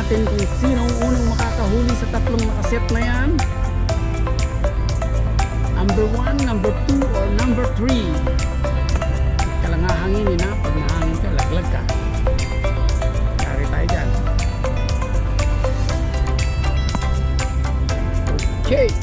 natin kung sino ang unang makakahuli sa tatlong nakaset na yan. Number 1, number 2, or number 3. Ka lang hahanginin ha. Pag nahangin ka, laglag ka. Kari tayo dyan. Okay.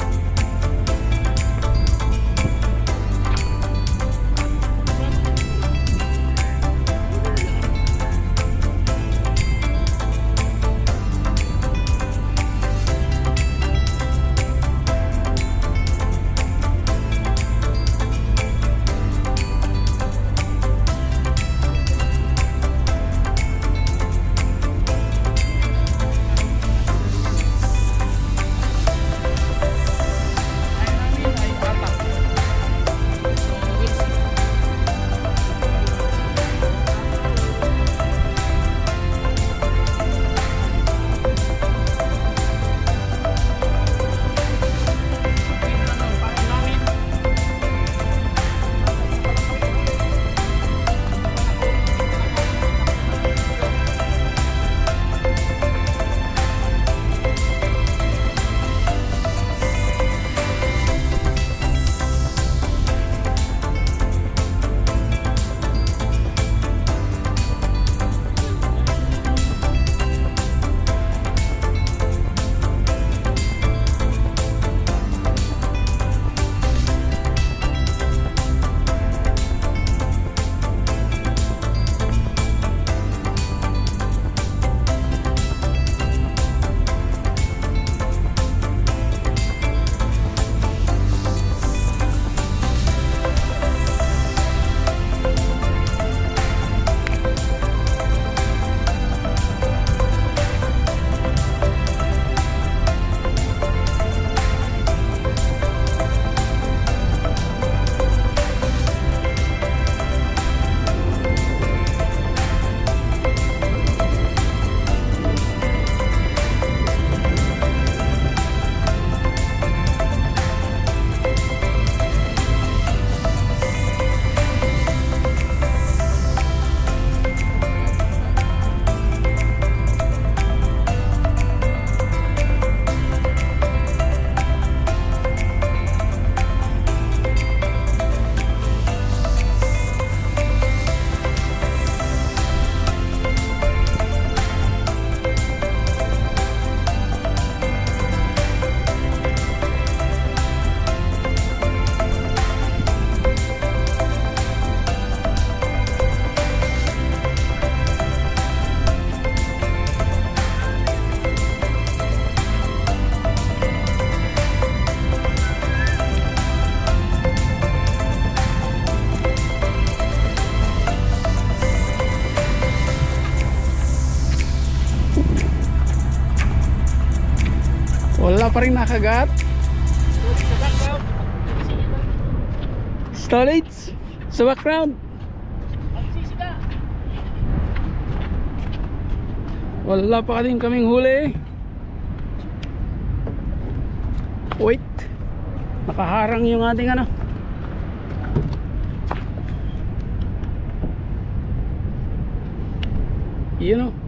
Wala pa rin nakagat. Stolage sa background. Wala pa din kaming huli. Wait, nakaharang yung ating ano. Yun o.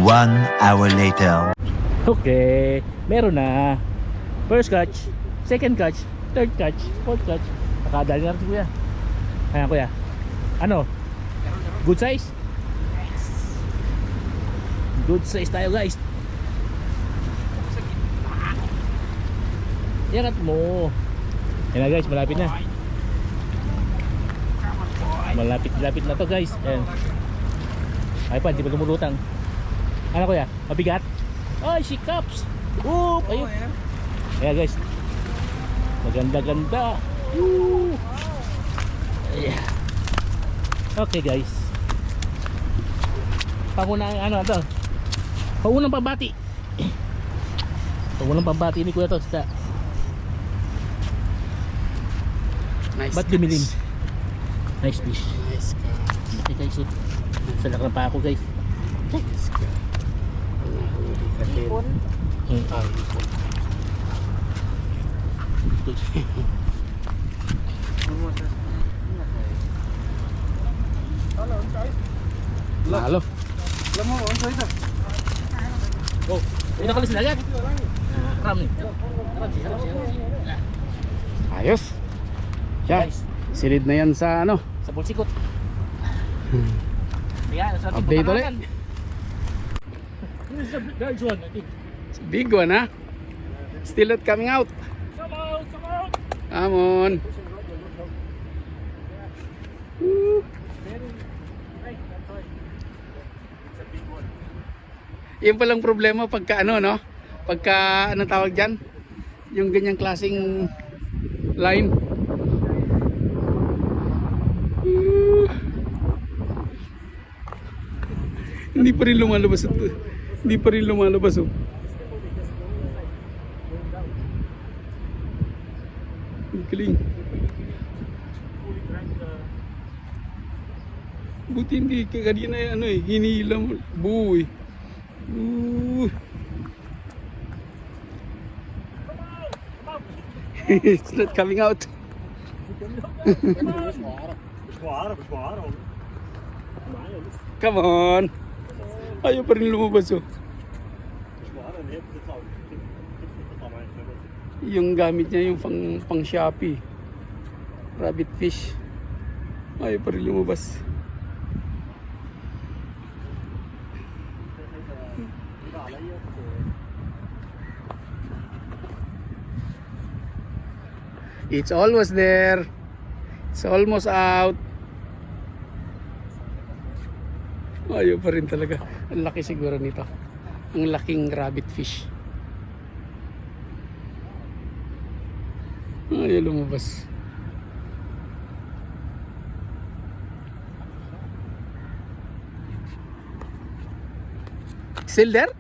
1 hour later. Okay, meron na. First catch, second catch, third catch, fourth catch. Nakadali na rin si kuya. Ayan kuya. Ano? Good size? Good size tayo guys. Iangat mo. Yan na guys, malapit na. Malapit na to guys. Ayan. Ay pa, hindi pa lumulutang. Ano kuya? Mabigat? Ay, she cups. Oop, ayun. Ayan guys. Maganda-ganda. Woo. Ayan. Okay guys. Pangunang ano to? Pangunang pambati. Pangunang pambati ni kuya to. Nice. Ba't dumilim? Nice fish. Nice ka. Okay guys, sa laki ng pa ako guys. Nice ka. Nahuli ka din. Ah, ipon. Lalo. Oh, ini nakalis na agad. Ram nih. Ayos. Siya. Guys, Silid na yan sa ano. sa bulsikot. Ayan, sa ating Update ulit. pangalanan. This is the large one, I think. Big one ha. Still not coming out. Come out, come out. Come on. Woo. Right, that's right. It's a big one. Yung palang problema pagka ano no. Pagka anong tawag dyan. Yung ganyang klaseng line. Woo. Hindi pa rin lumalabas ito. Hindi pa rin lumalabas oh. Ang galing. Buti hindi kanina ano eh, hinila mo buo eh. It's not coming out. Come on. Ayaw pa rin lumabas oh. Yung gamit niya yung pang Shopee. Rabbit fish. Ayaw pa rin lumabas. It's almost there. It's almost out. Ayaw pa rin talaga. Ang laki siguro nito. Ang laking rabbit fish. Ayaw lumabas. Still there?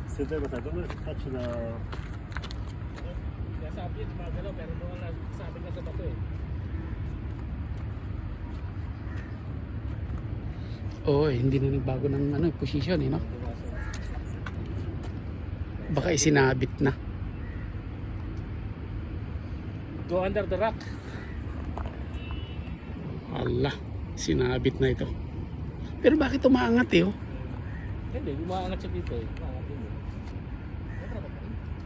Still there, but I don't know if it's touching the... Sabi yun, magalaw, pero doon na sabi na sa bato eh. Oo, hindi na nagbago ng ano, position eh, no? Baka isinabit na. Go under the rock. Ala, sinabit na ito. Pero bakit umaangat eh, oh? Hindi, umaangat siya dito eh. Umaangat din eh.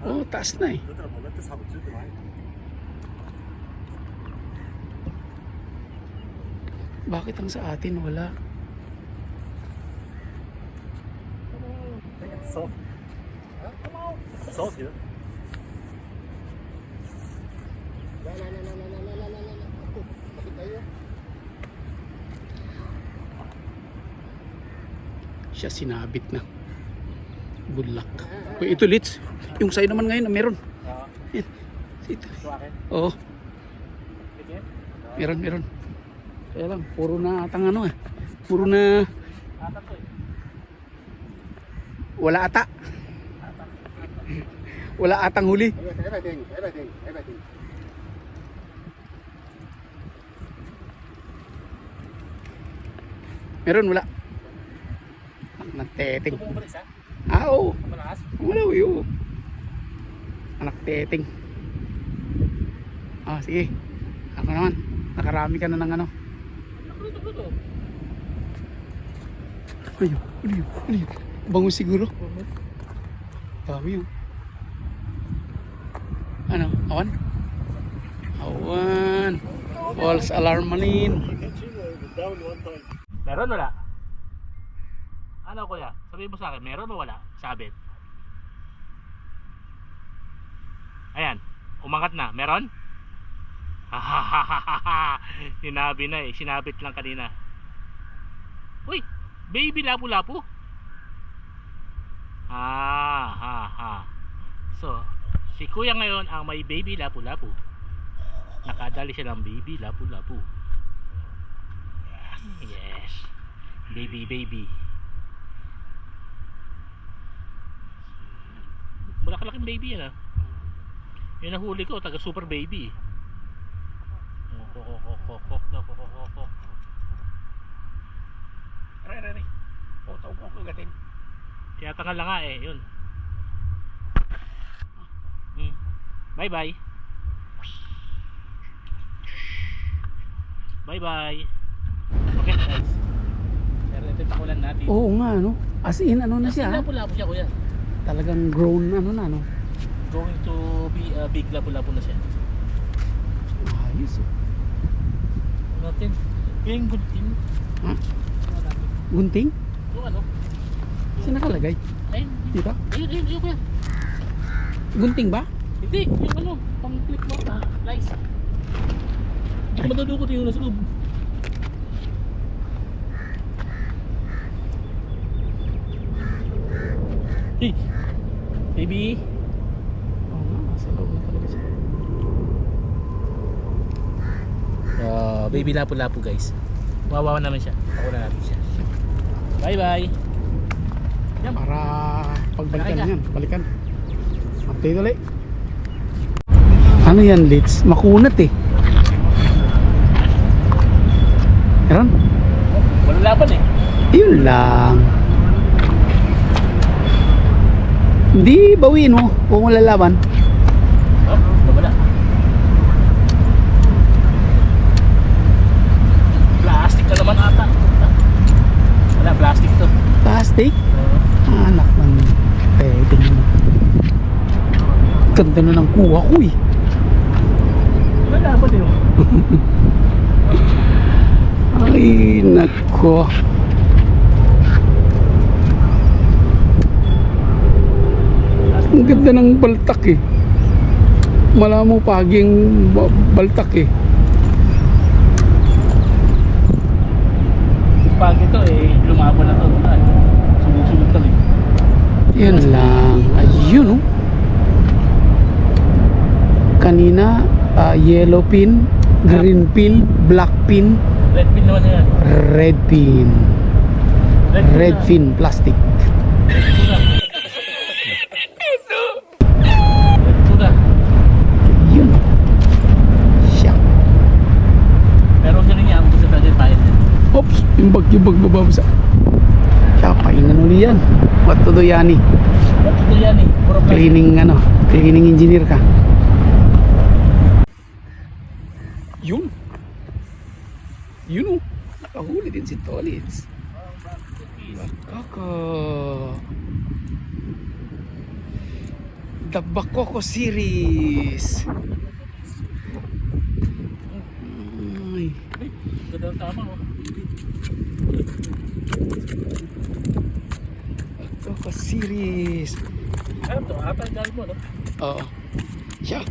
Oh, taas na eh. 얘들아, 뭐 멘트 사고 들고 와. Bakit ang sa atin wala? Soft. Soft, yeah. Siya sinabit na. Good luck. Uy, ito Litz. Yung sa'yo naman ngayon, meron. Yan. Ito. Ito akin. Oo, Ito yan. meron. Kaya lang, puro na atang ano eh. Puro na Atat ko eh. wala ata. Wala atang huli. Everything. Meron, wala. Anak teteng. Ito mong balis ha? Ah, oo. Malakas. Wala, oo. Anak teteng. Ah, sige. Ako naman. Nakarami ka na ng ano. Luto. Ayun. Bango siguro. Dami yun. Ano? Awan? Awan. False alarm manin. Down one time. Meron wala? Ano kuya? Sabihin mo sa akin, meron o wala? Sabit. Ayan, umangat na. Meron? Sinabi na eh, sinabit lang kanina. Uy, baby lapu-lapu. So, si kuya ngayon ang may baby lapu-lapu. Nakadali siya ng baby lapu-lapu. Yes. Baby. Malaki-laking baby yan ah. Yung nahuli ko, taga super baby. Re. Tawag ko gatin. Tinatangal lang nga eh, yun. Bye-bye. Bye-bye. Okay guys. Pero ito yung pakulan natin. Oo nga, no? As in, ano na siya? Lapu-lapu siya kuya. Talagang grown, ano na, no? Going to be a big lapu-lapu na siya. Ayos, oh. Natin. Yung good team. Ha? Gunting? Yung ano? Saan nakalagay? Ayun. Dito? Ayun kuya. Gunting ba? Hindi. Yung ano. Pang click mo. Lice. Madudukot yung nasa loob. Hey. Baby. Oo nga, nasa loob na talaga siya. Baby lapu-lapu guys. Wawawa naman siya. Pakulan natin siya. Bye-bye. Yan. Para pagbalikan Balikan. yan, balikan. Update ulit. Ano yan, Litz? Makunat eh. Meron? Walang laban eh. Yun lang. Hindi bawiin mo kung wala laban. Oh, wala. Plastic na naman ata. Wala, plastic to. Plastic? Anak ng pwede mo. Ganda na ng kuha ko eh. Wala laban eh. Ay, nako. Ang ganda ng baltak eh. Wala mo paging baltak eh. Pag ito eh, lumabo na to. Sumusunod to eh. Yan lang. Ayun oh. Kanina, yellow pin, green pin, black pin, Red pin naman yan. red pin. Red na. pin, plastic. Tuna. Yun. Siya. Pero ganun yan, gusto natin tayo. Oops, yung bababasa. Siya, paingan uli yan. What to do yani? Ito yan eh. Puro plastic. Cleaning engineer ka. Yun. Yun oh. Nakahuli din si Tolitz. Bakoko. The Bakoko series. Ay. Ganda ang tama oh. Bakoko series. Alam to, ata yung gamit mo no? Oo. Siya.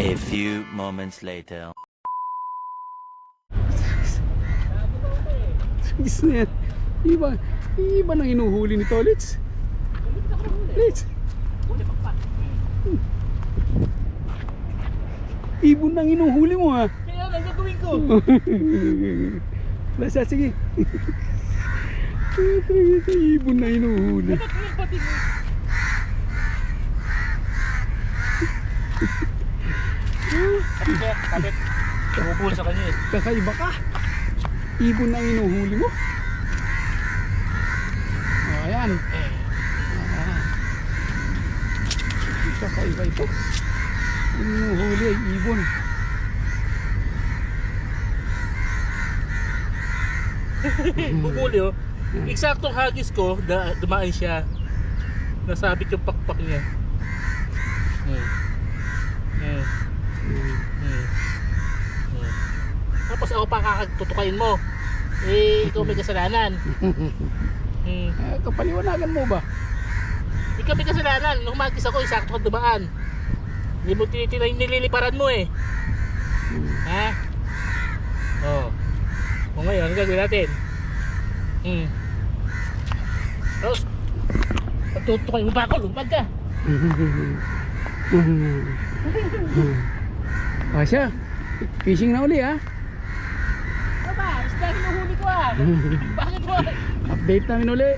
A few moments later. Gusto na yan. Iba nang inuhuli ni Tolitz. Litz. Ibon nang inuhuli mo ha. Kaya lang gagawin ko. Basta sige. Ibon na inuhuli. Kapit. Bubul sa kanya eh. Kakaiba ka. Ibon na inuhuli mo. O ayan. Kakaiba ito. Inuhuli ay ibon. Bubuli oh. Eksaktong hagis ko, dumaan siya. Nasabit yung pakpak niya. Tapos ako pa kakatutukain mo. Eh, ikaw may kasalanan. Kapaliwanagan mo ba? Ikaw may kasalanan. Nung humagis ako, eksakto ka dumaan. Hindi mo tinitinay, nililiparan mo eh. Ha? Oh. O ngayon, ano gagawin natin? Tapos, pagtutukain mo pa ako, lumipad ka. Asya, fishing na uli ha. Ano ba? Isda hinuhuli ko ah. Bakit mo? Update namin uli.